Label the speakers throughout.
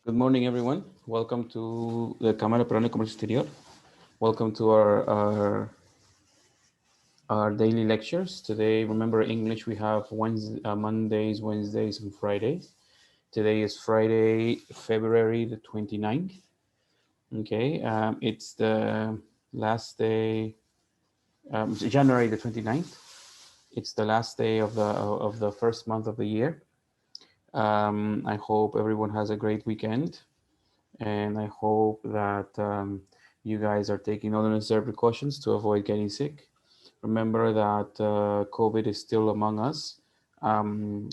Speaker 1: Good morning, everyone. Welcome to the Cámara Peruana de Comercio Exterior. Welcome to our daily lectures. Today, remember English, we have Mondays, Wednesdays, and Fridays. Today is Friday, February the 29th. Okay, it's the last day, January the 29th. It's the last day of the first month of the year. I hope everyone has a great weekend. And I hope that you guys are taking all the necessary precautions to avoid getting sick. Remember that COVID is still among us.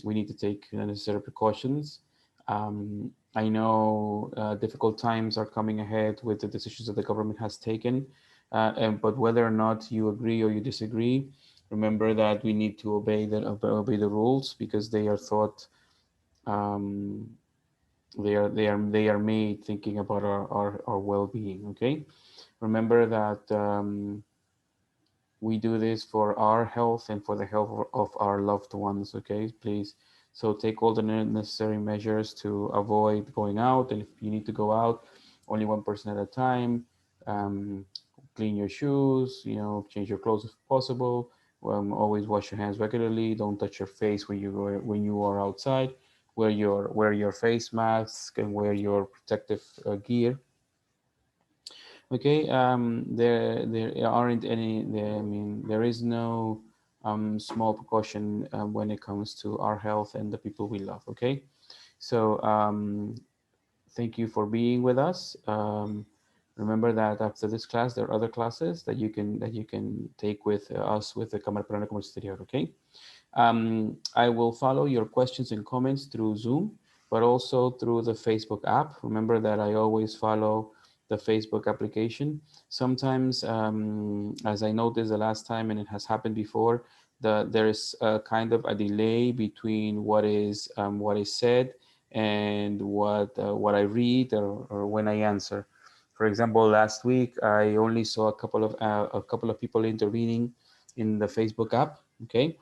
Speaker 1: We need to take the necessary precautions. I know difficult times are coming ahead with the decisions that the government has taken, but whether or not you agree or you disagree, remember that we need to obey the rules because they are thought um, they are made thinking about our well-being. Okay, remember that we do this for our health and for the health of our loved ones. Okay, please, so take all the necessary measures to avoid going out, and if you need to go out, only one person at a time. um, Clean your shoes, change your clothes if possible. Always wash your hands regularly. Don't touch your face when you are outside. Wear your face mask and wear your protective gear. Okay, there aren't any. There, I mean, there is no small precaution when it comes to our health and the people we love. Okay, so thank you for being with us. Remember that after this class, there are other classes that you can take with us with the Cámara Peruana de Comercio Exterior. Okay. I will follow your questions and comments through Zoom, but also through the Facebook app. Remember that I always follow the Facebook application. Sometimes, as I noticed the last time, and it has happened before, there is a kind of a delay between what is said and what I read or when I answer. For example, last week I only saw a couple of people intervening in the Facebook app. Okay,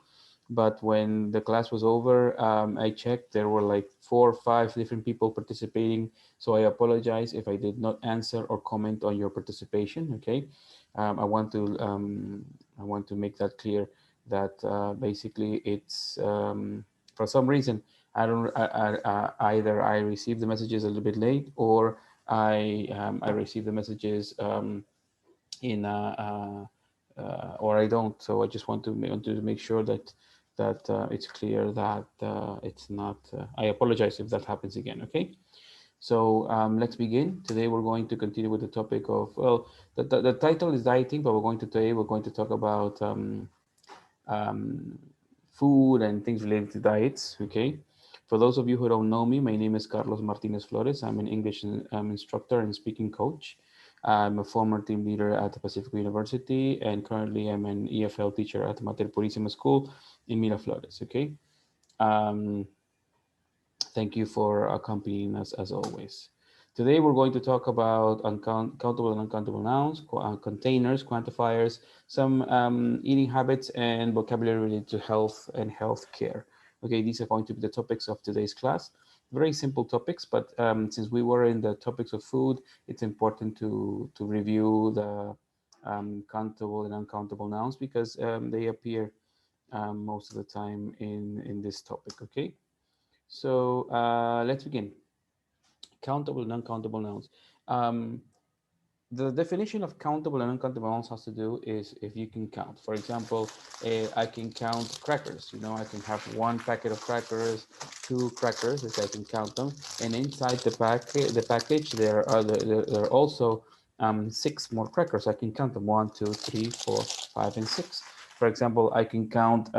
Speaker 1: but when the class was over, I checked, there were like 4 or 5 different people participating. So I apologize if I did not answer or comment on your participation. Okay, um, I want to um, I want to make that clear that basically it's for some reason I don't either I received the messages a little bit late, or I received the messages or I don't. So I just want to make sure that it's clear that it's not. I apologize if that happens again. Okay. So let's begin. Today we're going to continue with the topic of, well, the title is dieting, but we're going to talk about um, food and things related to diets. Okay. For those of you who don't know me, my name is Carlos Martinez Flores. I'm an English instructor and speaking coach. I'm a former team leader at the Pacific University, and currently I'm an EFL teacher at Mater Purísima School in Miraflores. Okay. Um, Thank you for accompanying us as always. Today we're going to talk about countable and uncountable nouns, containers, quantifiers, some eating habits, and vocabulary related to health and health care. Okay, these are going to be the topics of today's class. Very simple topics, but since we were in the topics of food, it's important to review the countable and uncountable nouns because they appear most of the time in this topic. Okay. So let's begin. Countable and uncountable nouns. Um, the definition of countable and uncountable nouns has to do is if you can count. For example, I can count crackers. I can have one packet of crackers, two crackers, if I can count them. And inside the package, there are also 6 more crackers. I can count them: 1, 2, 3, 4, 5, and 6. For example, I can count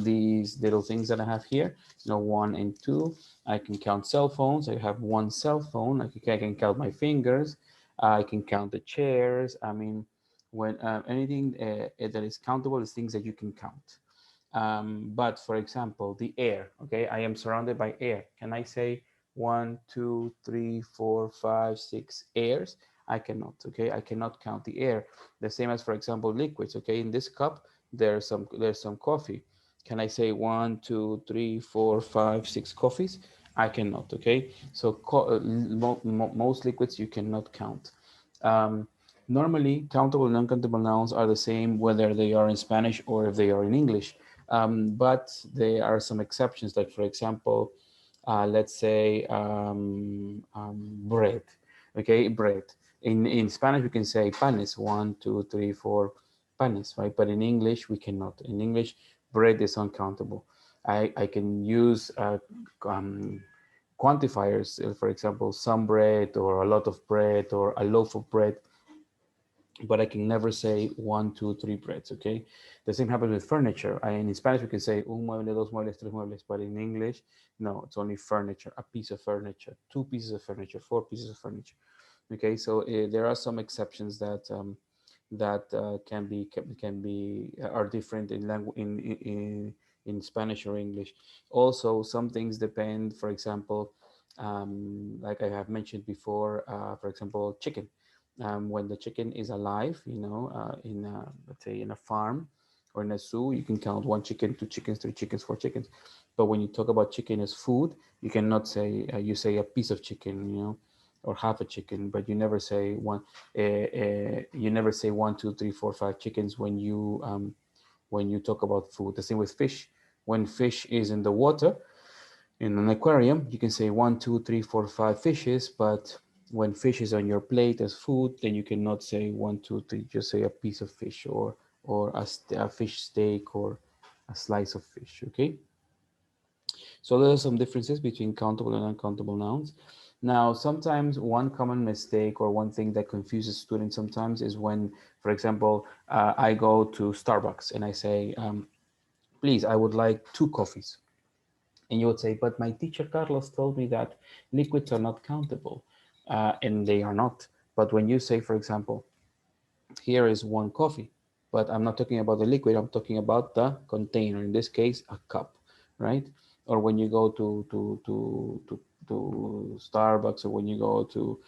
Speaker 1: these little things that I have here. 1 and 2. I can count cell phones. I have one cell phone. I can count my fingers. I can count the chairs. I mean, when anything that is countable is things that you can count. But for example, the air. Okay, I am surrounded by air. Can I say 1, 2, 3, 4, 5, 6 airs? I cannot. Okay, I cannot count the air. The same as, for example, liquids. Okay, in this cup there's some coffee. Can I say 1, 2, 3, 4, 5, 6 coffees? I cannot, okay? So most liquids you cannot count. Um, Normally, countable and uncountable nouns are the same whether they are in Spanish or if they are in English. But there are some exceptions, like for example, let's say bread, okay, bread. In Spanish, we can say panes, 1, 2, 3, 4 panes, right? But in English, we cannot. In English, bread is uncountable. I can use um, quantifiers, for example, some bread or a lot of bread or a loaf of bread, but I can never say 1, 2, 3 breads, okay? The same happens with furniture. In Spanish, we can say un mueble, dos muebles, tres muebles, but in English, no, it's only furniture, a piece of furniture, two pieces of furniture, four pieces of furniture, okay? So there are some exceptions that are different in language in Spanish or English. Also, some things depend. For example, like I have mentioned before, for example, chicken. When the chicken is alive, in let's say in a farm or in a zoo, you can count one chicken, two chickens, three chickens, four chickens. But when you talk about chicken as food, you cannot say you say a piece of chicken, or half a chicken, but you never say one. You never say 1, 2, 3, 4, 5 chickens when you talk about food. The same with fish. When fish is in the water, in an aquarium, you can say 1, 2, 3, 4, 5 fishes, but when fish is on your plate as food, then you cannot say 1, 2, 3. Just say a piece of fish or a fish steak or a slice of fish. Okay. So there are some differences between countable and uncountable nouns. Now, sometimes one common mistake or one thing that confuses students sometimes is when, for example, I go to Starbucks and I say, please, I would like 2 coffees. And you would say, but my teacher Carlos told me that liquids are not countable, and they are not. But when you say, for example, here is 1 coffee, but I'm not talking about the liquid, I'm talking about the container, in this case, a cup, right? Or when you go to Starbucks, or when you go to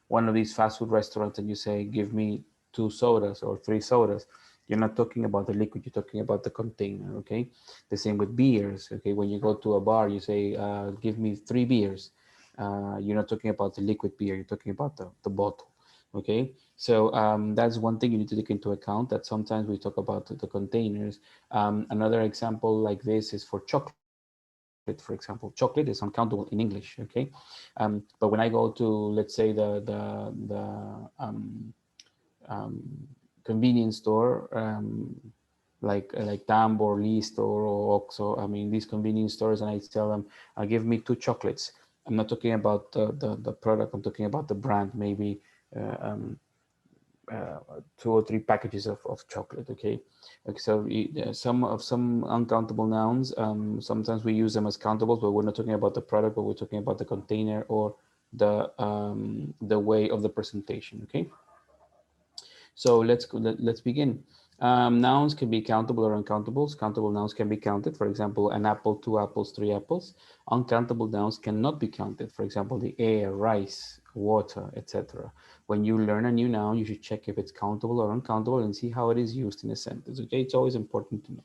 Speaker 1: one of these fast food restaurants and you say, give me 2 sodas or 3 sodas, you're not talking about the liquid, you're talking about the container, okay? The same with beers, okay? When you go to a bar, you say, give me 3 beers. You're not talking about the liquid beer, you're talking about the bottle, okay? So that's one thing you need to take into account, that sometimes we talk about the containers. Another example like this is for chocolate. For example, chocolate is uncountable in English, okay? But when I go to, let's say, convenience store, like Tambor, Lee store, or Oxxo, I mean, these convenience stores, and I tell them, give me 2 chocolates. I'm not talking about the product, I'm talking about the brand, maybe uh, um, 2 or 3 packages of chocolate. Okay, so some uncountable nouns. Sometimes we use them as countables, but we're not talking about the product, but we're talking about the container or the way of the presentation. Okay. So let's begin. Nouns can be countable or uncountables. Countable nouns can be counted. For example, an apple, 2 apples, 3 apples. Uncountable nouns cannot be counted. For example, the air, rice, water, etc. When you learn a new noun, you should check if it's countable or uncountable and see how it is used in a sentence. Okay, it's always important to know.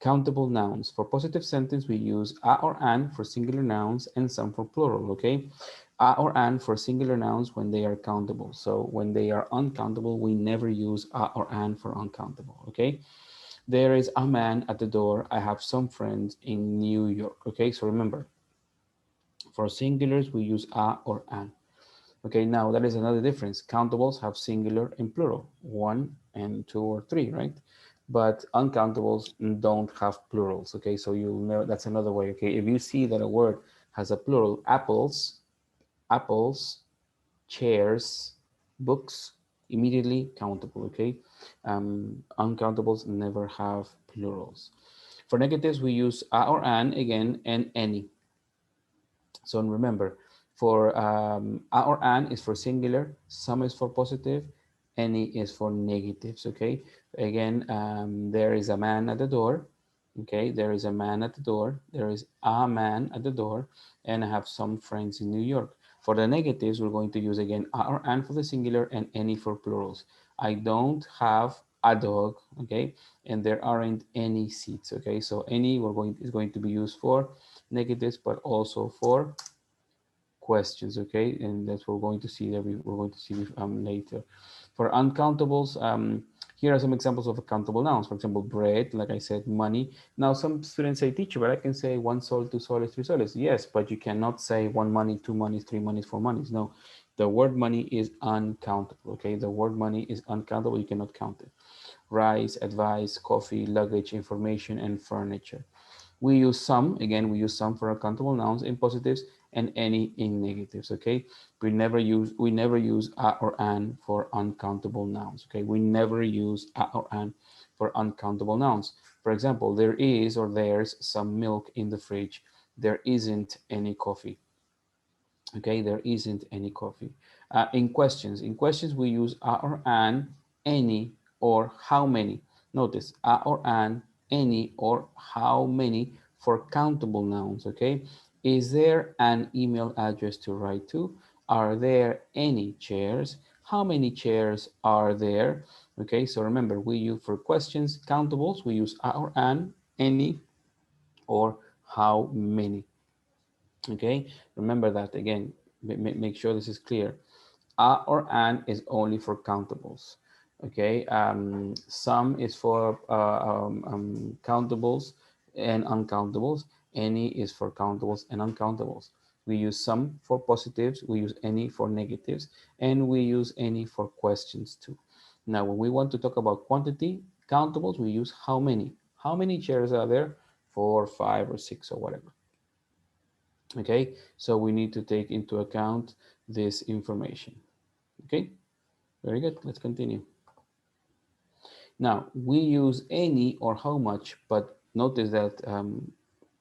Speaker 1: Countable nouns. For positive sentence, we use a or an for singular nouns and some for plural, okay? A or an for singular nouns when they are countable. So when they are uncountable, we never use a or an for uncountable, okay? There is a man at the door. I have some friends in New York, okay? So remember, for singulars, we use a or an. Okay, now that is another difference. Countables have singular and plural, 1 and 2 or 3, right? But uncountables don't have plurals. Okay, so you'll know that's another way. Okay, if you see that a word has a plural, apples, apples, chairs, books, immediately countable. Okay, uncountables never have plurals. For negatives, we use a or an again and any. So remember, for a or an is for singular, some is for positive, any is for negatives, okay? Again, there is a man at the door, okay? There is a man at the door, there is a man at the door, and I have some friends in New York. For the negatives, we're going to use again a or an for the singular and any for plurals. I don't have a dog, okay, and there aren't any seats, okay. So any is going to be used for negatives, but also for questions, okay, and that's what we're going to see there. We're going to see later. For uncountables, here are some examples of countable nouns. For example, bread, like I said, money. Now, some students say, teacher, but I can say one sol, two soles, three soles. Yes, but you cannot say one money, two monies, three monies, four monies. No, the word money is uncountable, okay? The word money is uncountable. You cannot count it. Rice, advice, coffee, luggage, information, and furniture. We use some, again, we use some for uncountable nouns in positives and any in negatives, okay? We never use a or an for uncountable nouns, okay? We never use a or an for uncountable nouns. For example, there is or there's some milk in the fridge. There isn't any coffee, okay? There isn't any coffee. In questions we use a or an, any, or how many. Notice a or an, any, or how many for countable nouns, okay? Is there an email address to write to? Are there any chairs? How many chairs are there? Okay, so remember, we use for questions, countables, we use a or an, any, or how many. Okay, remember that again, make sure this is clear. A or an is only for countables. Okay, some is for countables and uncountables. Any is for countables and uncountables. We use some for positives, we use any for negatives, and we use any for questions too. Now, when we want to talk about quantity, countables, we use how many. How many chairs are there? 4, 5, or 6, or whatever. Okay, so we need to take into account this information. Okay, very good. Let's continue. Now, we use any or how much, but notice that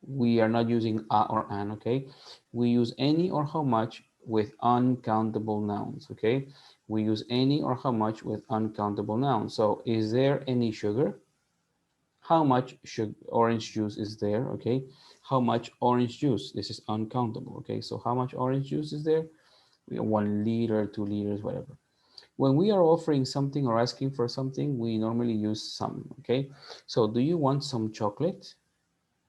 Speaker 1: we are not using a or an, okay? We use any or how much with uncountable nouns, okay? We use any or how much with uncountable nouns. So, is there any sugar? How much orange juice is there, okay? How much orange juice? This is uncountable, okay? So, how much orange juice is there? 1 liter, 2 liters, whatever. When we are offering something or asking for something, we normally use some, okay? So do you want some chocolate?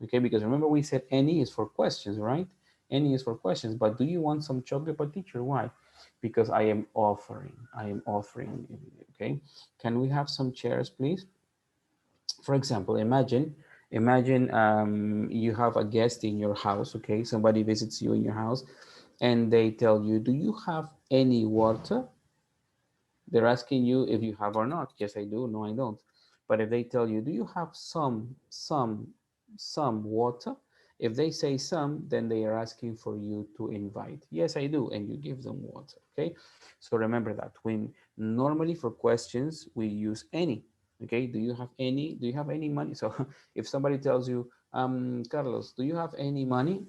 Speaker 1: Okay, because remember we said any is for questions, right? Any is for questions, but do you want some chocolate? But teacher, why? Because I am offering, okay? Can we have some chairs, please? For example, imagine you have a guest in your house, okay? Somebody visits you in your house and they tell you, do you have any water? They're asking you if you have or not. Yes, I do. No, I don't. But if they tell you, do you have some water? If they say some, then they are asking for you to invite. Yes, I do. And you give them water. Okay. So remember that when normally for questions, we use any. Okay. Do you have any? Do you have any money? So if somebody tells you, Carlos, do you have any money?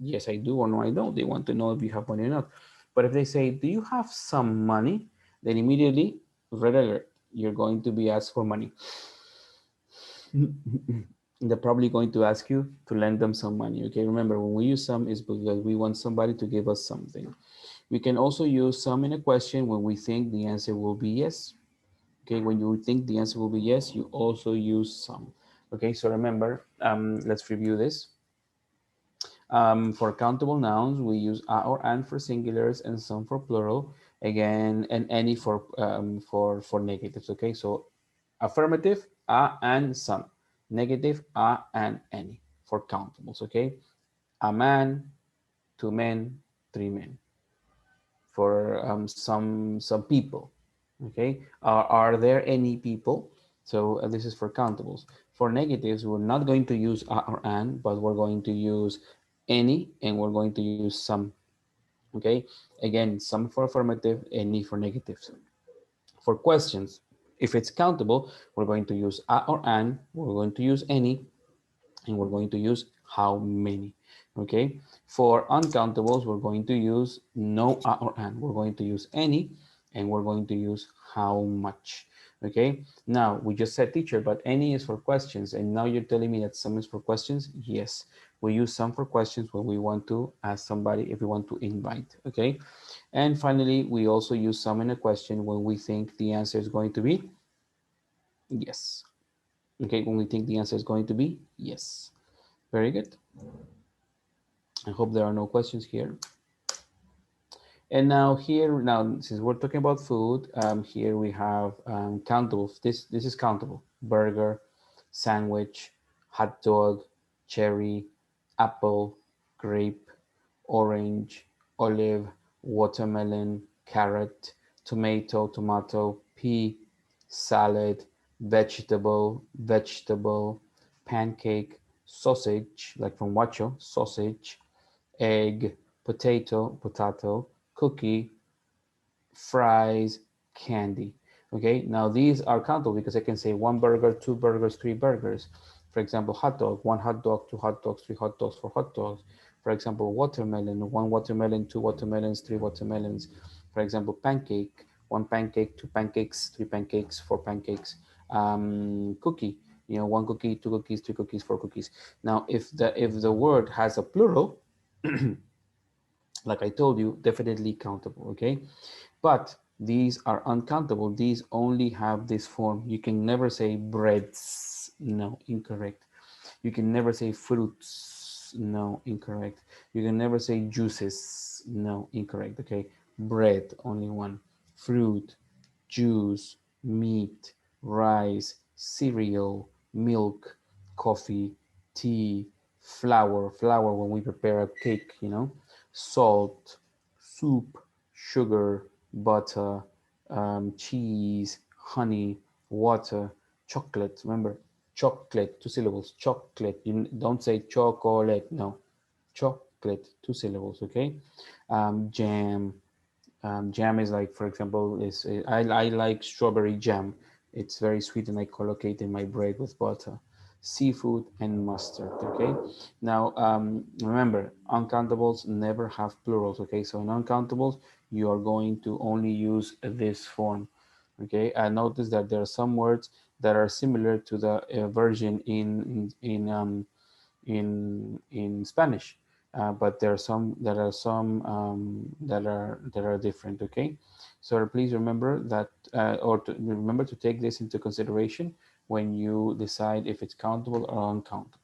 Speaker 1: Yes, I do, or no, I don't. They want to know if you have money or not. But if they say, do you have some money? Then immediately, red alert, you're going to be asked for money. They're probably going to ask you to lend them some money. Okay, remember when we use some is because we want somebody to give us something. We can also use some in a question when we think the answer will be yes. Okay, when you think the answer will be yes, you also use some. Okay, so remember, let's review this. For countable nouns, we use a or an for singulars and some for plural. Again, and any for negatives. Okay, so affirmative, a and some. Negative, a and any for countables. Okay, a man, 2 men, 3 men. For some people. Okay, are there any people? So this is for countables. For negatives, we're not going to use a or an, but we're going to use any, and we're going to use some. Okay, again, some for affirmative, any for negatives. For questions, if it's countable, we're going to use a or an, we're going to use any, and we're going to use how many. Okay, for uncountables, we're going to use no a or an, we're going to use any, and we're going to use how much. Okay, now we just said teacher, but any is for questions, and now you're telling me that some is for questions. Yes, we use some for questions when we want to ask somebody, if we want to invite. Okay, and finally we also use some in a question when we think the answer is going to be Yes. Okay, when we think the answer is going to be yes. Very good. I hope there are no questions here. And now here, now since we're talking about food, here we have countable. This is countable: burger, sandwich, hot dog, cherry, apple, grape, orange, olive, watermelon, carrot, tomato, pea, salad, vegetable, pancake, sausage, like from Wacho, sausage, egg, potato, cookie, fries, candy. Okay, now these are countable because I can say one burger, two burgers, three burgers. For example, hot dog, one hot dog, two hot dogs, three hot dogs, four hot dogs. For example, watermelon, one watermelon, two watermelons, three watermelons. For example, pancake, one pancake, two pancakes, three pancakes, four pancakes. Cookie, one cookie, two cookies, three cookies, four cookies. Now, if the word has a plural, like I told you, definitely countable, okay? But these are uncountable. These only have this form. You can never say breads. No, incorrect. You can never say fruits. No, incorrect. You can never say juices. No, incorrect. Okay, bread, only one. Fruit, juice, meat, rice, cereal, milk, coffee, tea, flour when we prepare a cake, salt, soup, sugar, butter, cheese, honey, water, chocolate. Remember, chocolate, two syllables, chocolate. You don't say chocolate, no, chocolate, two syllables, okay? Jam, jam is like, for example, I like strawberry jam. It's very sweet and I collocate in my bread with butter. Seafood and mustard. Okay. Now remember, uncountables never have plurals. Okay, so in uncountables you are going to only use this form. Okay, I notice that there are some words that are similar to the version in Spanish, but there are some that are different. Okay, so please remember that, or remember to take this into consideration when you decide if it's countable or uncountable.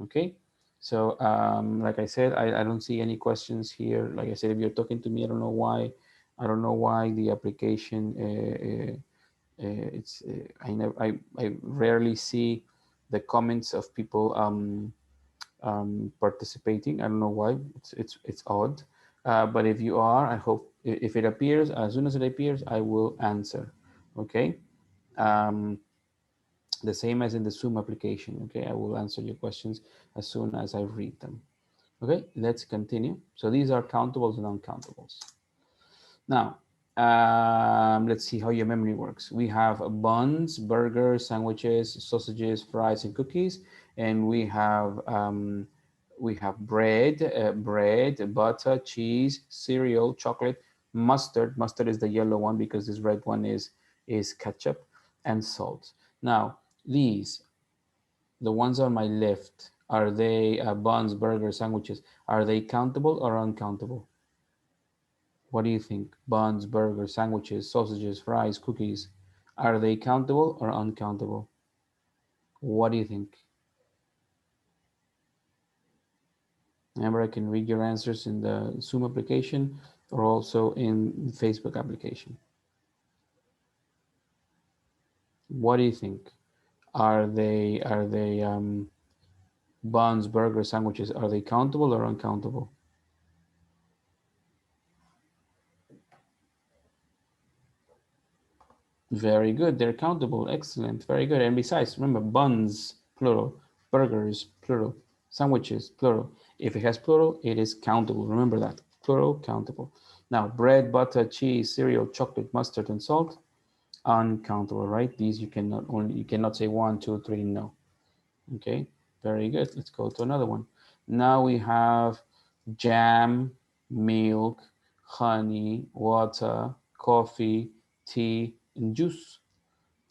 Speaker 1: Okay, so like I said, I don't see any questions here. Like I said, if you're talking to me, I don't know why. I don't know why the application. It's I rarely see the comments of people participating. I don't know why. It's odd. But if you are, I hope if it appears, as soon as it appears, I will answer. Okay. Um, the same as in the Zoom application. Okay, I will answer your questions as soon as I read them. Okay, let's continue. So these are countables and uncountables. Now, let's see how your memory works. We have buns, burgers, sandwiches, sausages, fries, and cookies, and we have bread, butter, cheese, cereal, chocolate, mustard. Mustard is the yellow one because this red one is ketchup, and salt. Now, these, the ones on my left, are they buns, burgers, sandwiches? Are they countable or uncountable? What do you think? Buns, burgers, sandwiches, sausages, fries, cookies. Are they countable or uncountable? What do you think? Remember, I can read your answers in the Zoom application or also in Facebook application. What do you think? Are they buns, burgers, sandwiches? Are they countable or uncountable? Very good. They're countable. Excellent. Very good. And besides, remember, buns, plural, burgers, plural, sandwiches, plural. If it has plural, it is countable. Remember that. Plural, countable. Now, bread, butter, cheese, cereal, chocolate, mustard, and salt, uncountable, right? These you cannot say one, two, three, no. Okay. Very good. Let's go to another one. Now we have jam, milk, honey, water, coffee, tea, and juice.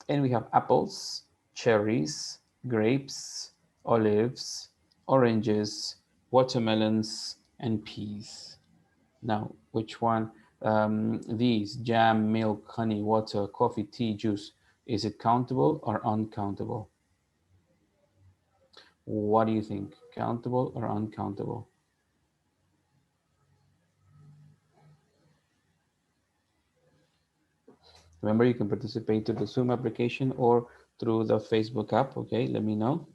Speaker 1: And we have apples, cherries, grapes, olives, oranges, watermelons, and peas. Now, which one? These: jam, milk, honey, water, coffee, tea, juice. Is it countable or uncountable? What do you think? Countable or uncountable? Remember, you can participate through the Zoom application or through the Facebook app. Okay, let me know.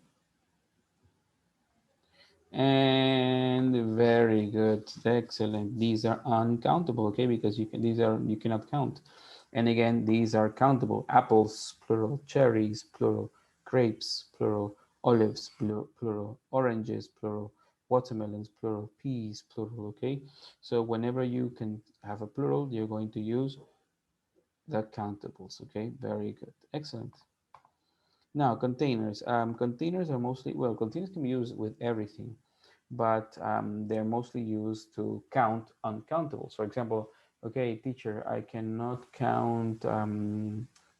Speaker 1: And very good, excellent. These are uncountable, okay, because you cannot count. And again, these are countable. Apples, plural. Cherries, plural. Grapes, plural. Olives, plural. Oranges, plural. Watermelons, plural. Peas, plural, okay. So whenever you can have a plural, you're going to use the countables, okay. Very good, excellent. Now, containers. Containers are mostly, well, containers can be used with everything, but they're mostly used to count uncountables. For example, okay, teacher, I cannot count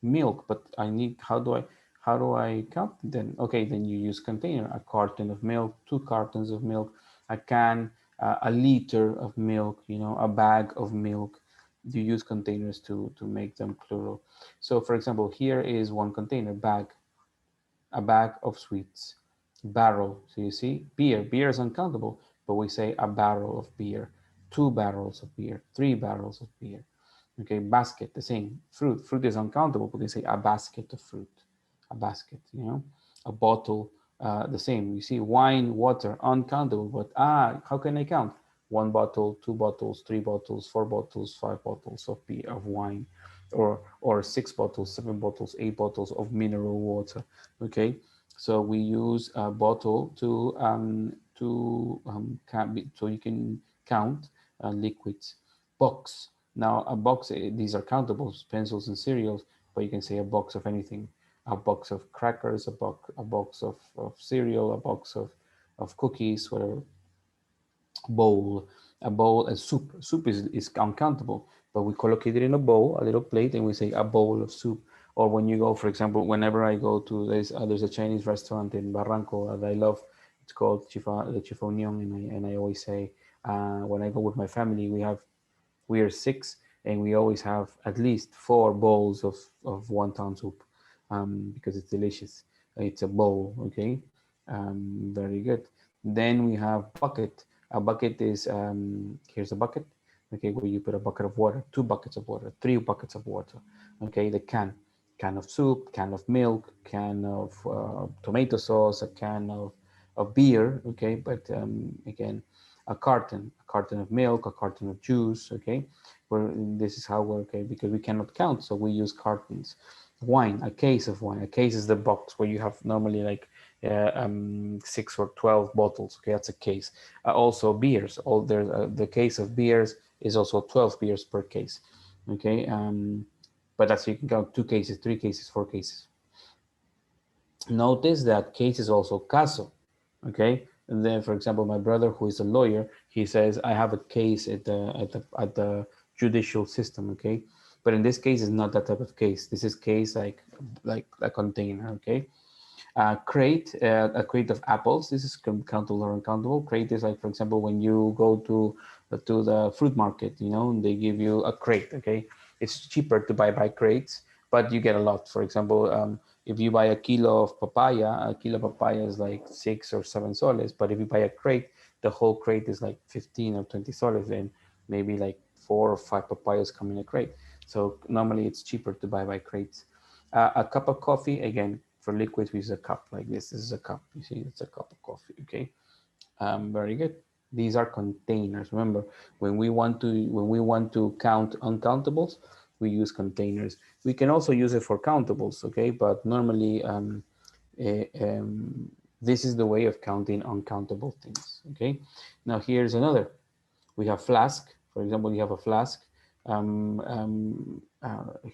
Speaker 1: milk, but I need, how do I count then? Okay, then you use container, a carton of milk, 2 cartons of milk, a can, a liter of milk, you know, a bag of milk. You use containers to make them plural. So for example, here is one container, bag, a bag of sweets. Barrel, so you see, beer is uncountable, but we say a barrel of beer, 2 barrels of beer, 3 barrels of beer. Okay, basket, the same. Fruit is uncountable, but they say a basket of fruit, a basket, you know. A bottle, the same. You see, wine, water, uncountable, but how can I count? 1 bottle, 2 bottles, 3 bottles, 4 bottles, 5 bottles of beer, of wine, or 6 bottles, 7 bottles, 8 bottles of mineral water. Okay, so we use a bottle so you can count liquids. Box. Now a box, these are countables, pencils and cereals, but you can say a box of anything. A box of crackers, a box of cereal, a box of cookies, whatever. Bowl, a bowl, a soup. Soup is uncountable, but we collocate it in a bowl, a little plate, and we say a bowl of soup. Or when you go, for example, whenever I go to there's a Chinese restaurant in Barranco that I love. It's called the Chifa Union, and I always say when I go with my family, we are 6, and we always have at least 4 bowls of wonton soup because it's delicious. It's a bowl, okay? Very good. Then we have bucket. A bucket is, here's a bucket, okay, where you put a bucket of water, 2 buckets of water, 3 buckets of water, okay? The can of soup, can of milk, can of tomato sauce, a can of beer, okay? But again, a carton of milk, a carton of juice, okay? Where this is how we're, okay, because we cannot count, so we use cartons. Wine, a case of wine. A case is the box where you have normally like 6 or 12 bottles. Okay, that's a case. Also beers. The case of beers is also 12 beers per case. Okay, but that's, you can count 2 cases, 3 cases, 4 cases. Notice that case is also caso. Okay, and then for example, my brother who is a lawyer, he says I have a case at the judicial system. Okay, but in this case, it's not that type of case. This is case like a container. Okay, crate, a crate of apples. This is countable or uncountable. Crate is like, for example, when you go to the fruit market, you know, they give you a crate. Okay, it's cheaper to buy by crates, but you get a lot. For example, if you buy a kilo of papaya, a kilo of papaya is like 6 or 7 soles. But if you buy a crate, the whole crate is like 15 or 20 soles, and maybe like 4 or 5 papayas come in a crate. So normally it's cheaper to buy by crates. A cup of coffee, again, for liquids, we use a cup like this. This is a cup. You see, it's a cup of coffee. Okay, very good. These are containers. Remember, when we want to count uncountables, we use containers. We can also use it for countables. Okay, but normally eh, um, this is the way of counting uncountable things. Okay, now here's another. We have flask. For example, you have a flask.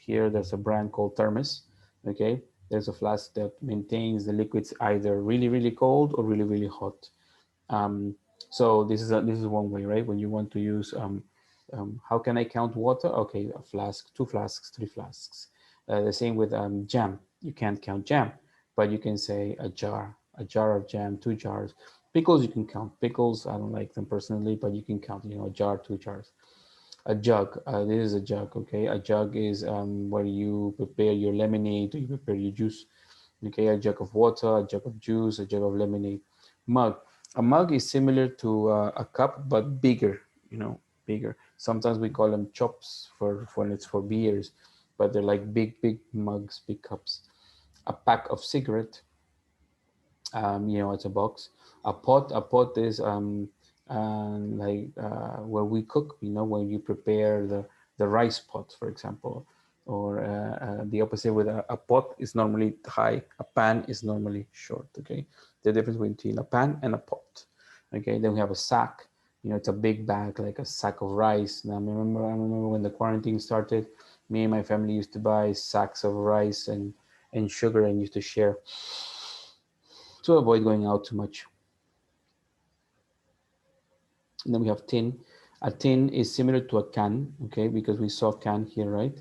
Speaker 1: Here there's a brand called Thermos. Okay, there's a flask that maintains the liquids either really really cold or really really hot. Um, so this is one way, right? When you want to use how can I count water? Okay, a flask, 2 flasks, 3 flasks. The same with jam. You can't count jam, but you can say a jar of jam, 2 jars. Pickles, you can count pickles. I don't like them personally, but you can count, a jar, 2 jars. A jug, this is a jug, okay? A jug is where you prepare your lemonade, or you prepare your juice. Okay, a jug of water, a jug of juice, a jug of lemonade. Mug. A mug is similar to a cup, but bigger, bigger. Sometimes we call them chops for when it's for beers, but they're like big, big mugs, big cups. A pack of cigarette, it's a box. A pot is where we cook, when you prepare the rice pot, for example, or the opposite with a pot is normally high, a pan is normally short, okay? The difference between a pan and a pot, okay? Then we have a sack, it's a big bag, like a sack of rice. Now, I remember when the quarantine started, me and my family used to buy sacks of rice and sugar and used to share to avoid going out too much. And then we have tin. A tin is similar to a can, okay, because we saw can here, right?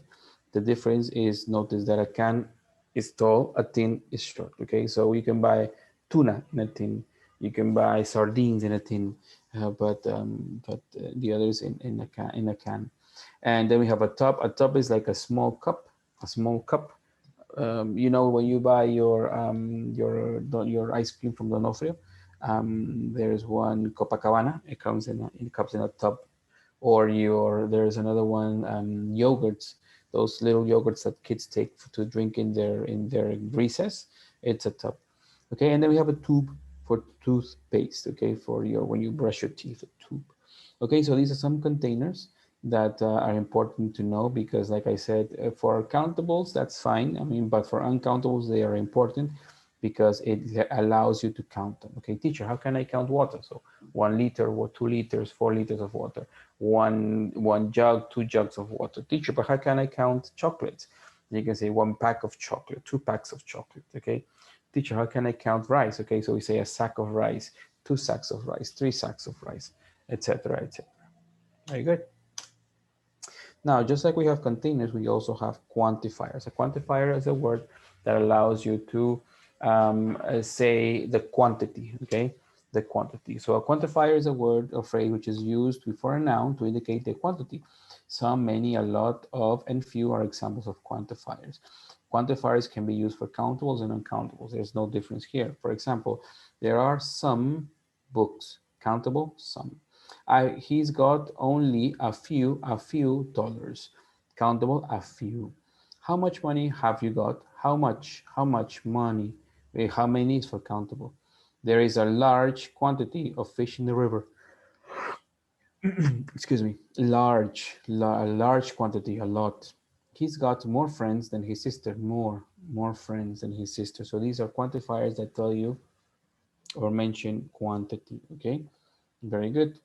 Speaker 1: The difference is, notice that a can is tall, a tin is short, okay? So you can buy tuna in a tin, you can buy sardines in a tin, but the others in a can. And then we have a top. A top is like a small cup. When you buy your ice cream from Donofrio, there's one Copacabana. It comes in a tub, or there's another one, yogurts. Those little yogurts that kids take to drink in their recess. It's a tub. Okay, and then we have a tube for toothpaste. Okay, for your when you brush your teeth, a tube. Okay, so these are some containers that are important to know, because like I said, for countables, that's fine. I mean, but for uncountables, they are important because it allows you to count them. Okay, teacher, how can I count water? So 1 liter or 2 liters, 4 liters of water, one jug, 2 jugs of water. Teacher, but how can I count chocolates? You can say 1 pack of chocolate, 2 packs of chocolate. Okay, teacher, how can I count rice? Okay, so we say a sack of rice, 2 sacks of rice, 3 sacks of rice, etc., etc. Very good. Now, just like we have containers, we also have quantifiers. A quantifier is a word that allows you to say the quantity, okay? The quantity. So a quantifier is a word or phrase which is used before a noun to indicate the quantity. Some, many, a lot, of, and few are examples of quantifiers. Quantifiers can be used for countables and uncountables. There's no difference here. For example, there are some books. Countable, some. He's got only a few dollars. Countable, a few. How much money have you got? How much money? How many is for countable? There is a large quantity of fish in the river. Excuse me. A large quantity, a lot. He's got more friends than his sister. More friends than his sister. So these are quantifiers that tell you or mention quantity. Okay, very good.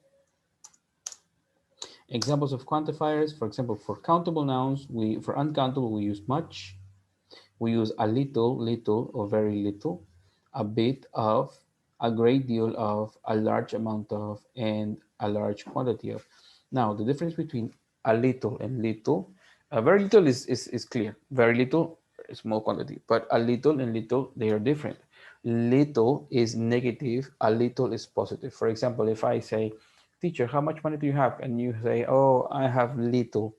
Speaker 1: Examples of quantifiers, for example, for countable nouns, for uncountable, we use much, we use a little, little, or very little, a bit of, a great deal of, a large amount of, and a large quantity of. Now, the difference between a little and little, very little is clear. Very little, small quantity, but a little and little, they are different. Little is negative, a little is positive. For example, if I say, teacher, how much money do you have? And you say, oh, I have little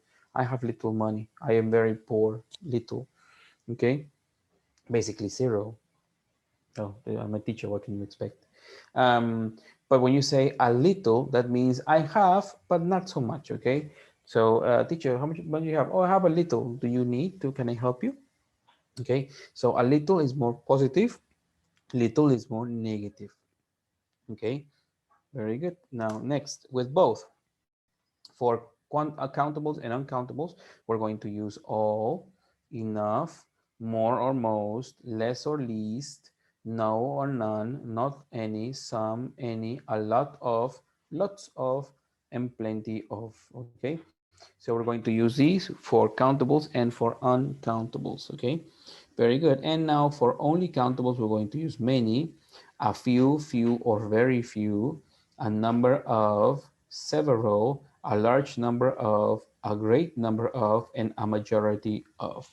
Speaker 1: money. I am very poor, little. Okay, basically zero. Oh, I'm a teacher, what can you expect? But when you say a little, that means I have, but not so much, okay? So teacher, how much money do you have? Oh, I have a little. Do you need to, can I help you? Okay, so a little is more positive, little is more negative. Okay, very good. Now next, with both, for accountables and uncountables, we're going to use all, enough, more or most, less or least, no or none, not any, some, any, a lot of, lots of, and plenty of. Okay, so we're going to use these for countables and for uncountables. Okay, very good. And now for only countables, we're going to use many, a few, or very few, a number of, several, a large number of, a great number of, and a majority of.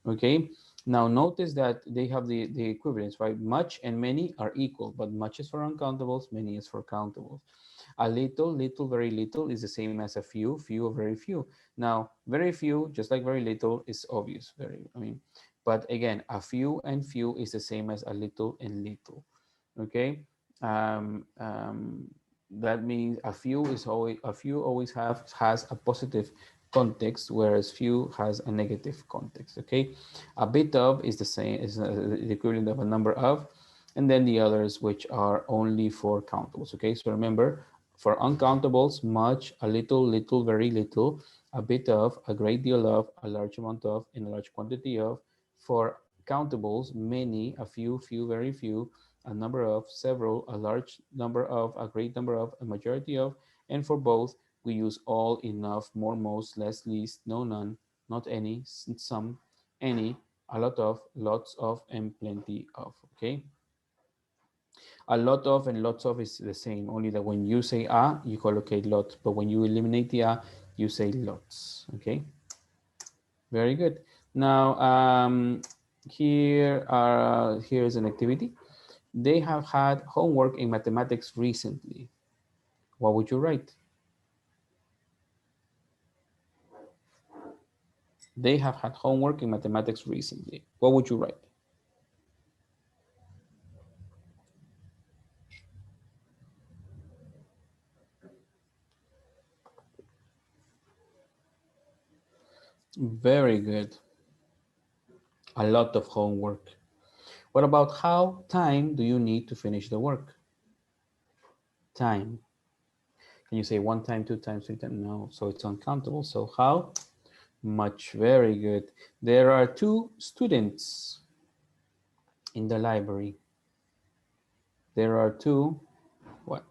Speaker 1: Okay, Now notice that they have the equivalence, right? Much and many are equal, but much is for uncountables, many is for countables. A little, little, very little is the same as a few, few or very few. Now, very few, just like very little, is obvious. But again, a few and few is the same as a little and little. Okay, that means a few always has a positive context, whereas few has a negative context. Okay, a bit of is the same is the equivalent of a number of, and then the others which are only for countables. Okay, so remember, for uncountables, much, a little, little, very little, a bit of, a great deal of, a large amount of, and a large quantity of. For countables, many, a few, few, very few, a number of, several, a large number of, a great number of, a majority of. And for both, we use all, enough, more, most, less, least, no, none, not any, some, any, a lot of, lots of, and plenty of. Okay, a lot of and lots of is the same, only that when you say a, you collocate lots, but when you eliminate the a, you say lots. Okay, very good. Now, here's an activity. They have had homework in mathematics recently. What would you write? They have had homework in mathematics recently. What would you write? Very good. A lot of homework. What about how time do you need to finish the work? Time. Can you say one time, two times, three times? No, so it's uncountable. So how much? Very good. There are two students in the library. There are two, what?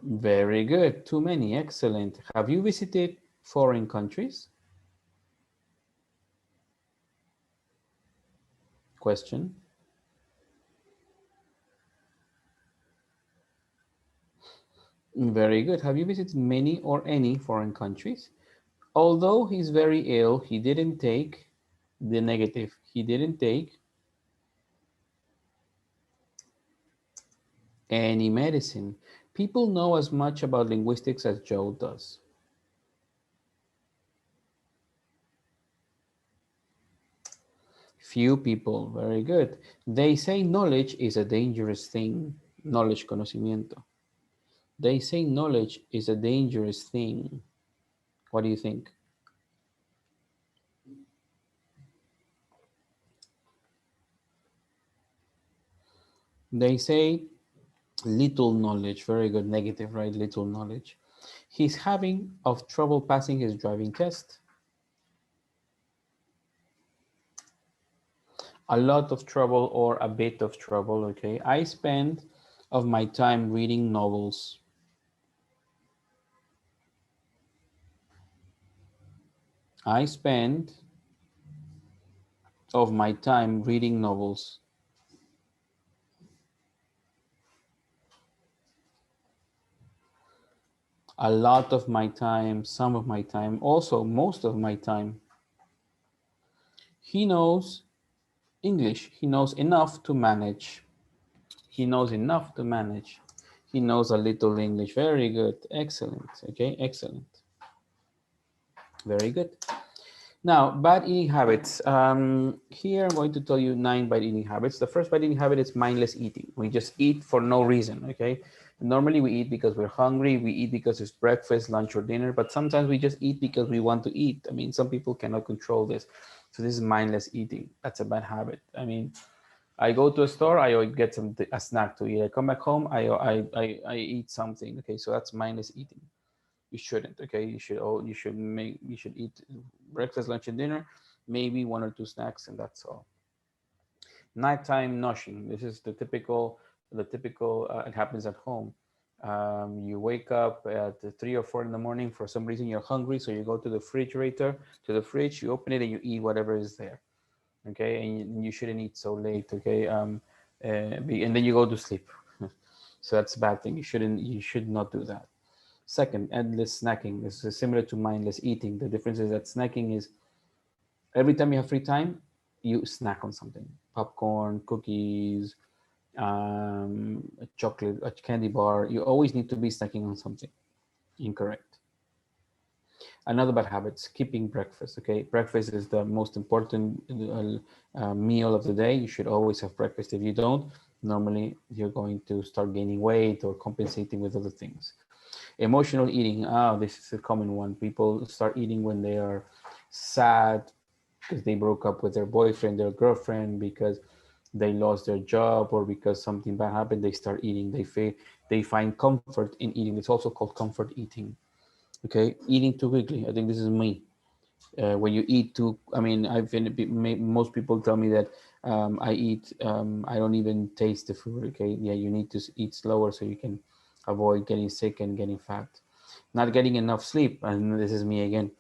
Speaker 1: Very good. Too many. Excellent. Have you visited foreign countries? Question. Very good. Have you visited many or any foreign countries? Although he's very ill, he didn't take the negative. He didn't take any medicine. People know as much about linguistics as Joe does. Few people. Very good. They say knowledge is a dangerous thing. Knowledge, conocimiento. They say knowledge is a dangerous thing. What do you think? They say little knowledge. Very good. Negative, right? Little knowledge. He's having of trouble passing his driving test. A lot of trouble or a bit of trouble. Okay. I spend of my time reading novels. I spend of my time reading novels. A lot of my time, some of my time, also most of my time. He knows English. He knows enough to manage. He knows enough to manage. He knows a little English. Very good. Excellent. Okay, excellent. Very good. Now, bad eating habits. Here I'm going to tell you 9 bad eating habits. The first bad eating habit is mindless eating. We just eat for no reason, okay? Normally we eat because we're hungry. We eat because it's breakfast, lunch, or dinner. But sometimes we just eat because we want to eat. I mean, some people cannot control this. So this is mindless eating. That's a bad habit. I mean, I go to a store, I get a snack to eat. I come back home, I eat something. Okay, so that's mindless eating. You shouldn't. Okay, you should eat breakfast, lunch, and dinner, maybe one or two snacks, and that's all. Nighttime noshing. This is the typical. It happens at home. You wake up at 3 or 4 in the morning. For some reason, you're hungry, so you go to the refrigerator, to the fridge. You open it and you eat whatever is there. Okay, and you shouldn't eat so late. Okay, and then you go to sleep. So that's a bad thing. You should not do that. Second, endless snacking. This is similar to mindless eating. The difference is that snacking is every time you have free time, you snack on something. Popcorn, cookies, a chocolate, a candy bar. You always need to be snacking on something. Incorrect. Another bad habit, skipping breakfast. Okay, breakfast is the most important meal of the day. You should always have breakfast. If you don't, normally you're going to start gaining weight or compensating with other things. Emotional eating. This is a common one. People start eating when they are sad because they broke up with their boyfriend, their girlfriend, because they lost their job, or because something bad happened. They start eating. They find comfort in eating. It's also called comfort eating. Okay, eating too quickly. I think this is me. When you eat too, I mean, most people tell me that I eat, I don't even taste the food. Okay, yeah, you need to eat slower so you can avoid getting sick and getting fat. Not getting enough sleep, and this is me again.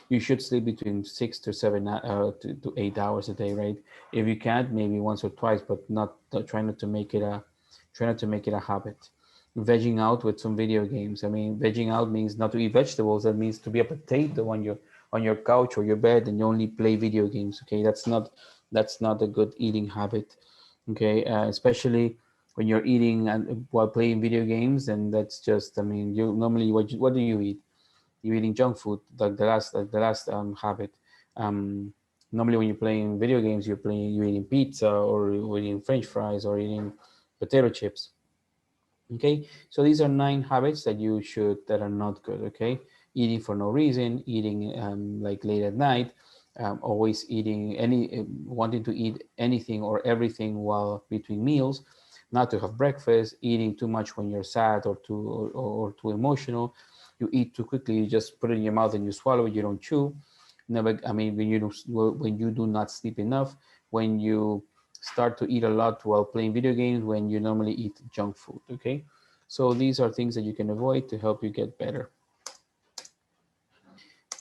Speaker 1: You should sleep between 6 to 7 to 8 hours a day, right? If you can't, maybe once or twice, but not try not to make it a habit. Vegging out with some video games. I mean, vegging out means not to eat vegetables. That means to be a potato on your couch or your bed and you only play video games. Okay, that's not a good eating habit. Okay, especially when you're eating and while playing video games, and that's just, I mean, you normally what do you eat? You're eating junk food, like the last habit. Um, Normally when you're playing video games, you're eating pizza or you're eating French fries or eating potato chips. Okay, so these are 9 habits that are not good. Okay, eating for no reason, eating like late at night, always eating wanting to eat anything or everything while between meals, not to have breakfast, eating too much when you're sad or too emotional. You eat too quickly, you just put it in your mouth and you swallow it, you don't chew. Never, I mean, when you do not sleep enough, when you start to eat a lot while playing video games, when you normally eat junk food. Okay, so these are things that you can avoid to help you get better.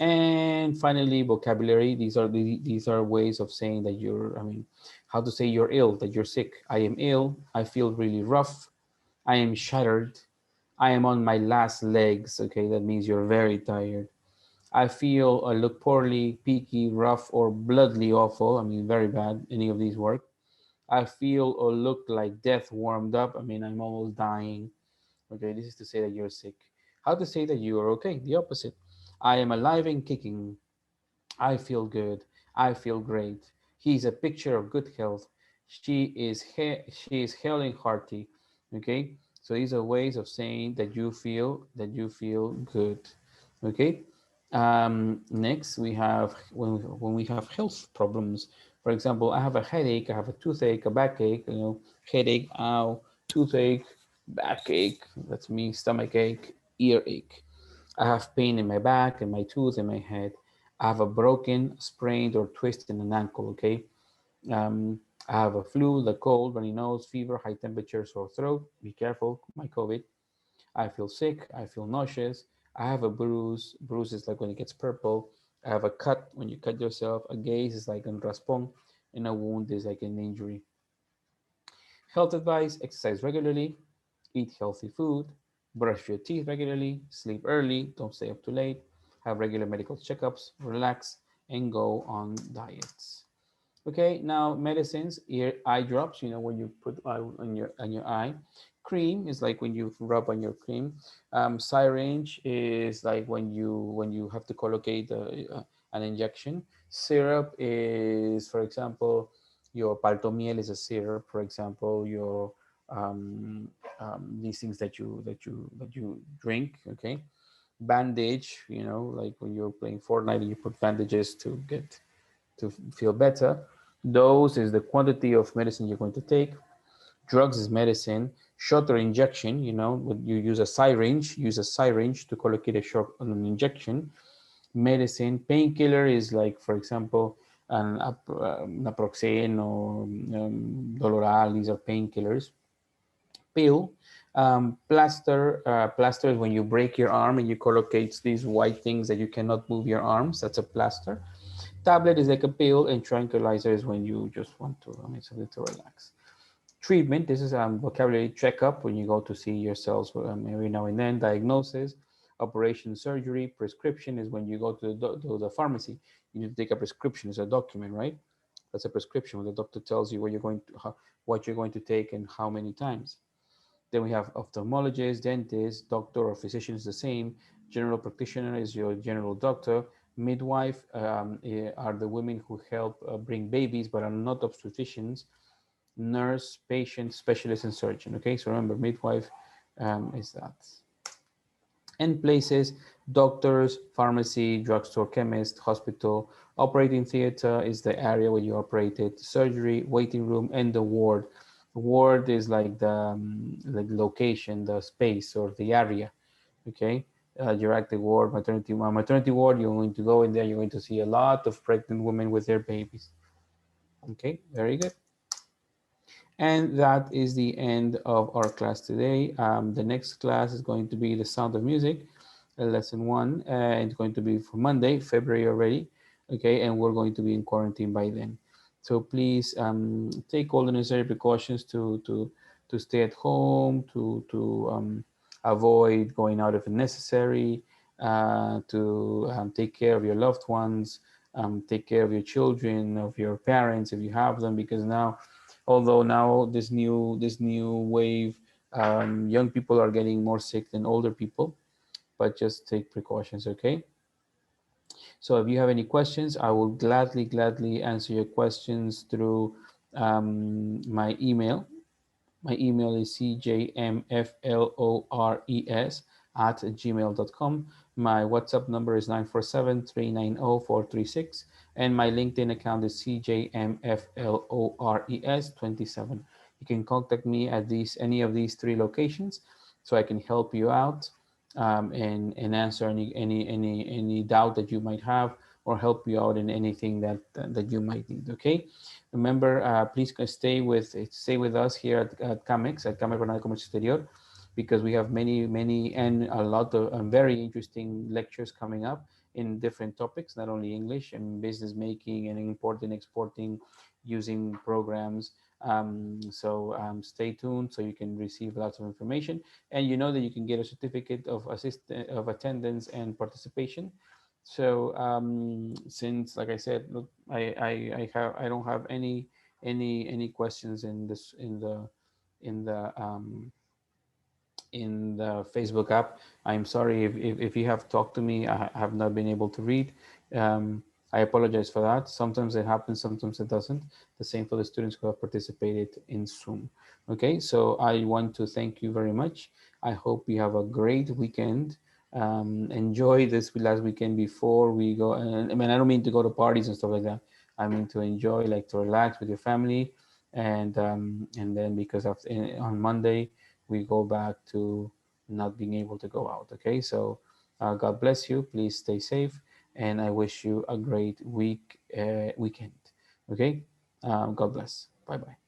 Speaker 1: And finally, vocabulary. These are ways of saying that I mean, how to say you're ill, that you're sick. I am ill. I feel really rough. I am shattered. I am on my last legs. Okay, that means you're very tired. I feel or look poorly, peaky, rough, or bloodily awful. I mean, very bad. Any of these work. I feel or look like death warmed up. I mean, I'm almost dying. Okay, this is to say that you're sick. How to say that you are okay? The opposite. I am alive and kicking. I feel good. I feel great. He is a picture of good health. She is hale and hearty. Okay, so these are ways of saying that you feel good. Okay. Next, we have when we have health problems. For example, I have a headache, I have a toothache, a backache. You know, headache, ow, toothache, backache. That's me, stomach ache, earache. I have pain in my back and my tooth and my head. I have a broken, sprained, or twisted an ankle. Okay. Um, I have a flu, the cold, runny nose, fever, high temperature, sore throat. Be careful, my COVID. I feel sick. I feel nauseous. I have a bruise. Bruise is like when it gets purple. I have a cut when you cut yourself. A gaze is like un raspón, and a wound is like an injury. Health advice: exercise regularly, eat healthy food, brush your teeth regularly, sleep early, don't stay up too late, have regular medical checkups, relax, and go on diets. Okay, now medicines, eye drops, you know, when you put on your eye. Cream is like when you rub on your cream. Syringe is like when you have to collocate an injection. Syrup is, for example, your paltomiel is a syrup. For example, your um, these things that you drink. Okay, bandage, you know, like when you're playing Fortnite and you put bandages to feel better. Dose is the quantity of medicine you're going to take. Drugs is medicine. Shot or injection, you know, you use a syringe to collocate a shot on an injection. Medicine. Painkiller is like, for example, naproxen or Doloral. These are painkillers. Pill. Plaster is when you break your arm and you collocate these white things that you cannot move your arms. That's a plaster. Tablet is like a pill, and tranquilizer is when you just want to, I mean, something to relax. Treatment, this is vocabulary checkup when you go to see yourselves every now and then. Diagnosis, operation, surgery. Prescription is when you go to the pharmacy. You need to take a prescription. It's a document, right? That's a prescription where the doctor tells you what you're going to what you're going to take and how many times. Then we have ophthalmologist, dentist, doctor or physician is the same. General practitioner is your general doctor. Midwife are the women who help bring babies but are not obstetricians. Nurse, patient, specialist, and surgeon. Okay, so remember, midwife is that. And places, doctors, pharmacy, drugstore, chemist, hospital. Operating theater is the area where you operated. Surgery, waiting room, and the ward. Ward is like the location, the space, or the area. Okay, geriatric ward, maternity ward. You're going to go in there. You're going to see a lot of pregnant women with their babies. Okay, very good. And that is the end of our class today. The next class is going to be the sound of music, lesson 1. It's going to be for Monday, February already. Okay, and we're going to be in quarantine by then. So please take all the necessary precautions to stay at home, to avoid going out if necessary, to take care of your loved ones, take care of your children, of your parents if you have them, because now, although now this new wave, young people are getting more sick than older people, but just take precautions. Okay, so if you have any questions, I will gladly answer your questions through my email. My email is cjmflores@gmail.com. My WhatsApp number is 947-390-436. And my LinkedIn account is cjmflores27. You can contact me at any of these 3 locations so I can help you out, and answer any doubt that you might have, or help you out in anything that you might need. Okay. Remember, please stay with us here at CAMEX, at Cámara Peruana de Comercio Exterior, because we have many and a lot of very interesting lectures coming up in different topics, not only English and business making and importing, exporting, using programs. So stay tuned so you can receive lots of information, and you know that you can get a certificate of attendance and participation. So since, like I said, look, I don't have any questions in the um, in the Facebook app. I'm sorry if you have talked to me, I have not been able to read. I apologize for that. Sometimes it happens, sometimes it doesn't. The same for the students who have participated in Zoom. Okay, so I want to thank you very much. I hope you have a great weekend. Enjoy this last weekend before we go. And I mean, I don't mean to go to parties and stuff like that. I mean to enjoy, like to relax with your family, and then because on Monday we go back to not being able to go out. Okay, so God bless you. Please stay safe, and I wish you a great weekend. Okay, God bless. Bye bye.